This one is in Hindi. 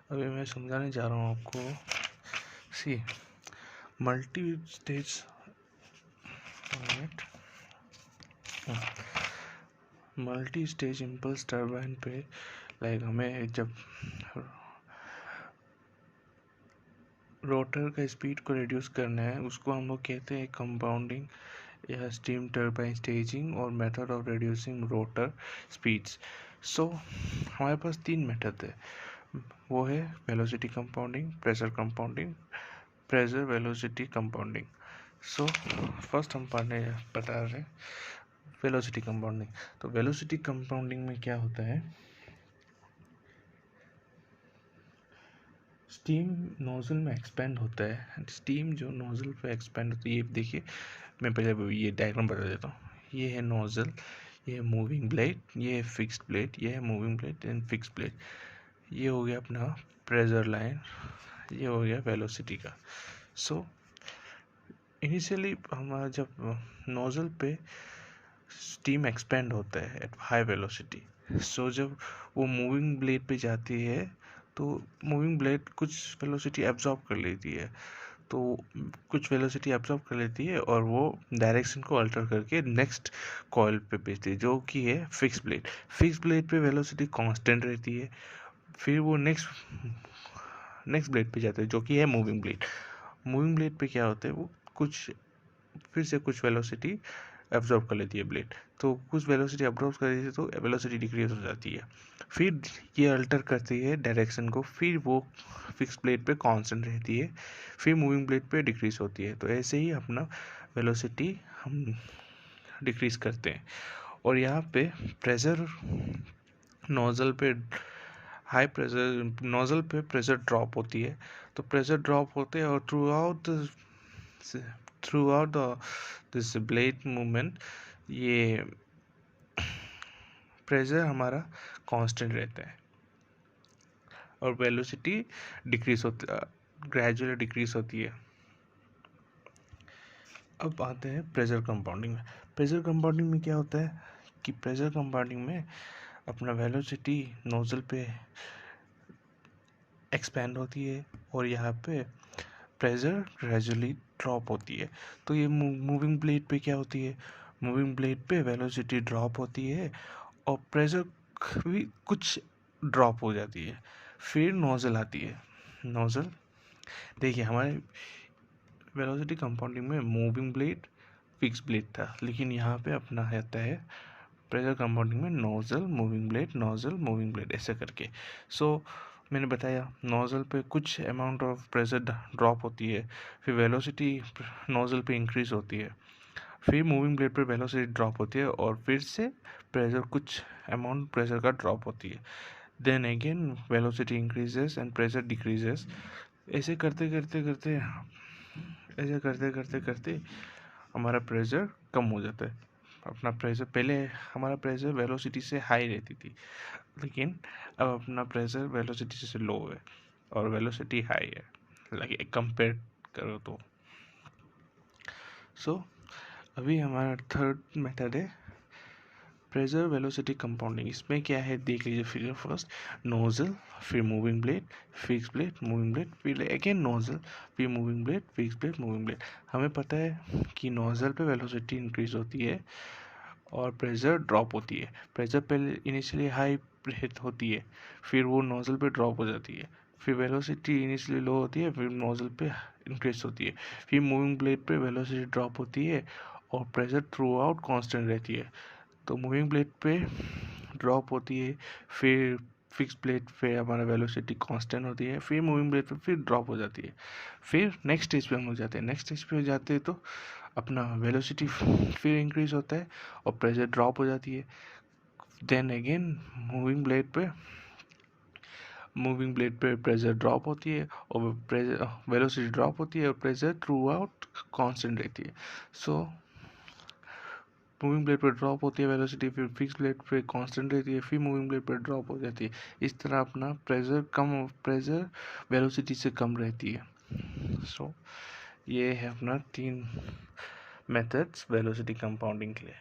अभी मैं समझाने जा रहा हूँ आपको। सी multi stage multi stage impulse turbine पे लाइक हमें जब रोटर का स्पीड को रिड्यूस करना है, उसको हम लोग कहते हैं कंपाउंडिंग या स्टीम टर्बाइन स्टेजिंग और method of reducing rotor speeds. So हमारे पास 3 मेथड है, वो है velocity compounding, pressure compounding, pressure velocity compounding. So first हम बता रहे हैं वेलोसिटी कंपाउंडिंग। तो वेलोसिटी कंपाउंडिंग में क्या होता है, स्टीम नोजल में एक्सपेंड होता है। स्टीम जो नोजल पे एक्सपेंड होती है, ये देखिए मैं पहले ये डायग्राम बता देता हूँ। ये है नोजल, ये है मूविंग ब्लेड, ये है फिक्स्ड ब्लेड, ये है moving blade and fixed blade. ये हो गया अपना प्रेशर लाइन, ये हो गया वेलोसिटी का। सो इनिशियली हमारा जब नोजल पे स्टीम एक्सपेंड होता है एट हाई वेलोसिटी, सो जब वो मूविंग ब्लेड पे जाती है तो मूविंग ब्लेड कुछ वेलोसिटी एब्जॉर्ब कर लेती है, तो कुछ वेलोसिटी एब्जॉर्ब कर लेती है और वो डायरेक्शन को अल्टर करके नेक्स्ट कॉइल पे भेजती है, जो कि है फिक्स ब्लेड। फिक्स ब्लेड पे वेलोसिटी कांस्टेंट रहती है, फिर वो नेक्स्ट ब्लेड पे जाते हैं जो कि है मूविंग ब्लेड। मूविंग ब्लेड पे क्या होता है, वो फिर से कुछ वेलोसिटी एब्जॉर्ब कर लेती है ब्लेड, तो कुछ वेलोसिटी एब्जॉर्ब कर लेती है तो वेलोसिटी डिक्रीज हो जाती है। फिर ये अल्टर करती है डायरेक्शन को, फिर वो फिक्स ब्लेड पे कांस्टेंट रहती है, फिर मूविंग ब्लेड पे डिक्रीज होती है। तो ऐसे ही अपना वेलोसिटी हम डिक्रीज करते हैं। और यहाँ पे प्रेशर नोजल पे हाई प्रेशर, नोजल पे प्रेशर ड्रॉप होती है, तो प्रेशर ड्रॉप होते हैं और through out this blade movement ये प्रेशर हमारा कांस्टेंट रहता है और वेलोसिटी डिक्रीज होती, ग्रेजुअली डिक्रीज होती है। अब आते हैं प्रेशर कंपाउंडिंग में। प्रेशर कंपाउंडिंग में क्या होता है कि प्रेशर कंपाउंडिंग में अपना वेलोसिटी नोजल पे एक्सपेंड होती है और यहाँ पे प्रेशर ग्रेजुअली ड्रॉप होती है। तो ये मूविंग ब्लेड पे क्या होती है, मूविंग ब्लेड पे वेलोसिटी ड्रॉप होती है और प्रेशर भी कुछ ड्रॉप हो जाती है। फिर नोजल आती है। नोजल देखिए, हमारे वेलोसिटी कंपाउंडिंग में मूविंग ब्लेड फिक्स ब्लेड था, लेकिन यहाँ पे अपना रहता है प्रेशर कंपाउंडिंग में nozzle moving blade, nozzle moving blade, ऐसे करके। सो मैंने बताया नोजल पे कुछ अमाउंट ऑफ प्रेशर ड्रॉप होती है, फिर वेलोसिटी नोजल पे इंक्रीज होती है, फिर मूविंग ब्लेड पर वेलोसिटी ड्रॉप होती है और फिर से प्रेशर कुछ अमाउंट प्रेशर का ड्रॉप होती है। Then again velocity increases and pressure decreases. ऐसे करते करते करते ऐसे करते करते करते हमारा प्रेशर कम हो जाता है। अपना प्रेशर पहले हमारा प्रेशर वेलोसिटी से हाई रहती थी, लेकिन अब अपना प्रेशर वेलोसिटी से लो है और वेलोसिटी हाई है, लाइक कंपेयर करो तो। सो अभी हमारा थर्ड मेथड है प्रेशर वेलोसिटी कंपाउंडिंग। इसमें क्या है देख लीजिए, फिगर फर्स्ट नोजल, फिर moving blade, fix blade, moving blade, फिर अगेन नोजल, फिर moving blade, fix blade, moving blade. हमें पता है कि नोजल पे वेलोसिटी इंक्रीज होती है और प्रेशर ड्रॉप होती है। प्रेशर पहले इनिशियली हाई होती है, फिर वो नोजल पे ड्रॉप हो जाती है, फिर वेलोसिटी इनिशियली लो होती है, फिर नोजल पे इंक्रीज होती है, फिर मूविंग ब्लेड पे वेलोसिटी ड्रॉप होती है और प्रेशर थ्रू आउट कॉन्स्टेंट रहती है। तो मूविंग ब्लेड पे ड्रॉप होती है, फिर फिक्स ब्लेड पे हमारा वेलोसिटी कांस्टेंट होती है, फिर मूविंग ब्लेड पे फिर ड्रॉप हो जाती है। फिर नेक्स्ट स्टेज पे हम लोग जाते हैं। नेक्स्ट स्टेज पे जाते हैं तो अपना वेलोसिटी फिर इंक्रीज होता है और प्रेशर ड्रॉप हो जाती है। देन अगेन मूविंग ब्लेड पे प्रेशर ड्रॉप होती है और प्रेशर वेलोसिटी ड्रॉप होती है और प्रेशर थ्रू आउट कांस्टेंट रहती है। सो मूविंग ब्लेड पर ड्रॉप होती है वेलोसिटी, फिर फिक्स ब्लेड पे कांस्टेंट रहती है, फिर मूविंग ब्लेड पर ड्रॉप हो जाती है। इस तरह अपना प्रेशर वेलोसिटी से कम रहती है। सो ये है अपना 3 मेथड्स वेलोसिटी कंपाउंडिंग के लिए।